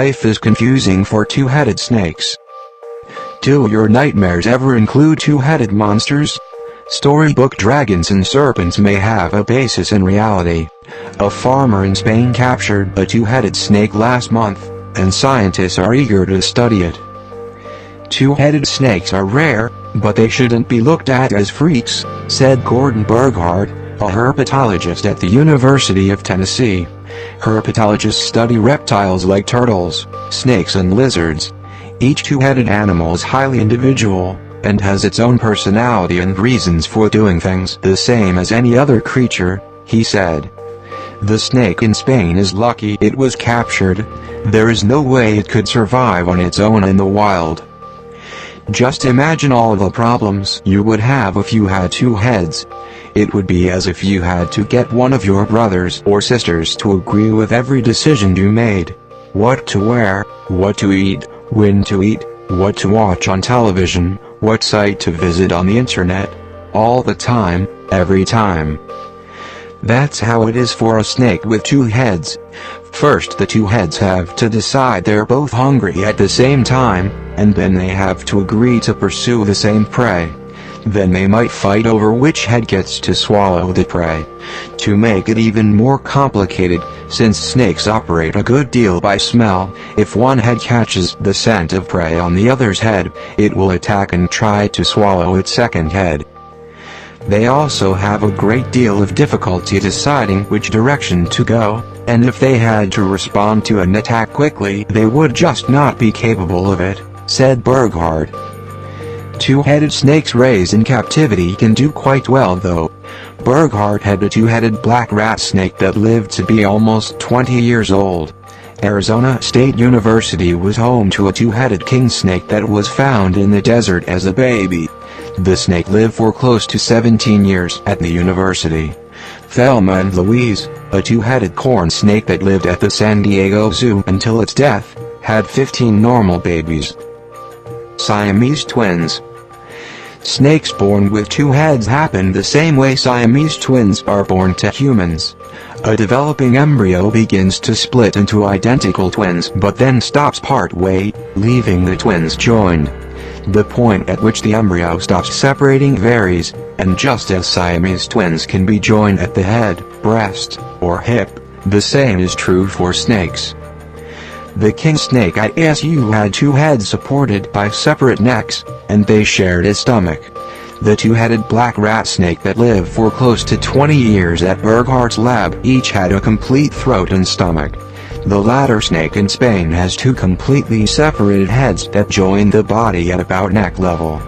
Life is confusing for two-headed snakes. Do your nightmares ever include two-headed monsters? Storybook dragons and serpents may have a basis in reality. A farmer in Spain captured a two-headed snake last month, and scientists are eager to study it. Two-headed snakes are rare, but they shouldn't be looked at as freaks, said Gordon Burghardt, a herpetologist at the University of Tennessee. Herpetologists study reptiles like turtles, snakes and lizards. Each two-headed animal is highly individual, and has its own personality and reasons for doing things the same as any other creature, he said. The snake in Spain is lucky it was captured. There is no way it could survive on its own in the wild. Just imagine all the problems you would have if you had two heads. It would be as if you had to get one of your brothers or sisters to agree with every decision you made. What to wear, what to eat, when to eat, what to watch on television, what site to visit on the internet. All the time, every time. That's how it is for a snake with two heads. First, the two heads have to decide they're both hungry at the same time, and then they have to agree to pursue the same prey. Then they might fight over which head gets to swallow the prey. To make it even more complicated, since snakes operate a good deal by smell, if one head catches the scent of prey on the other's head, it will attack and try to swallow its second head. They also have a great deal of difficulty deciding which direction to go, and if they had to respond to an attack quickly, they would just not be capable of it, said Burghardt. Two-headed snakes raised in captivity can do quite well though. Burghardt had a two-headed black rat snake that lived to be almost 20 years old. Arizona State University was home to a two-headed king snake that was found in the desert as a baby. The snake lived for close to 17 years at the university. Thelma and Louise, a two-headed corn snake that lived at the San Diego Zoo until its death, had 15 normal babies. Siamese twins. Snakes born with two heads happen the same way Siamese twins are born to humans. A developing embryo begins to split into identical twins but then stops part way, leaving the twins joined. The point at which the embryo stops separating varies, and just as Siamese twins can be joined at the head, breast, or hip, the same is true for snakes. The king snake at ASU had two heads supported by separate necks, and they shared a stomach. The two-headed black rat snake that lived for close to 20 years at Burghardt's lab each had a complete throat and stomach. The latter snake in Spain has two completely separated heads that join the body at about neck level.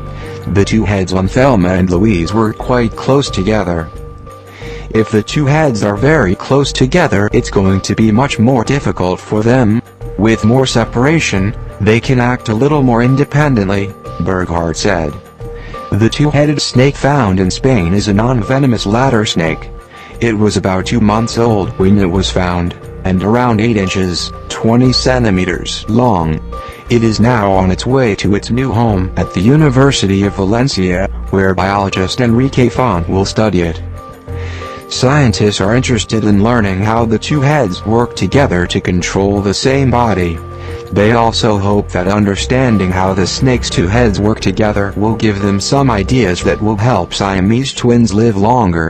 The two heads on Thelma and Louise were quite close together. If the two heads are very close together, it's going to be much more difficult for them. With more separation, they can act a little more independently, Burghardt said. The two-headed snake found in Spain is a non-venomous ladder snake. It was about 2 months old when it was found, and around 8 inches, 20 centimeters long. It is now on its way to its new home at the University of Valencia, where biologist Enrique Font will study it. Scientists are interested in learning how the two heads work together to control the same body. They also hope that understanding how the snake's two heads work together will give them some ideas that will help Siamese twins live longer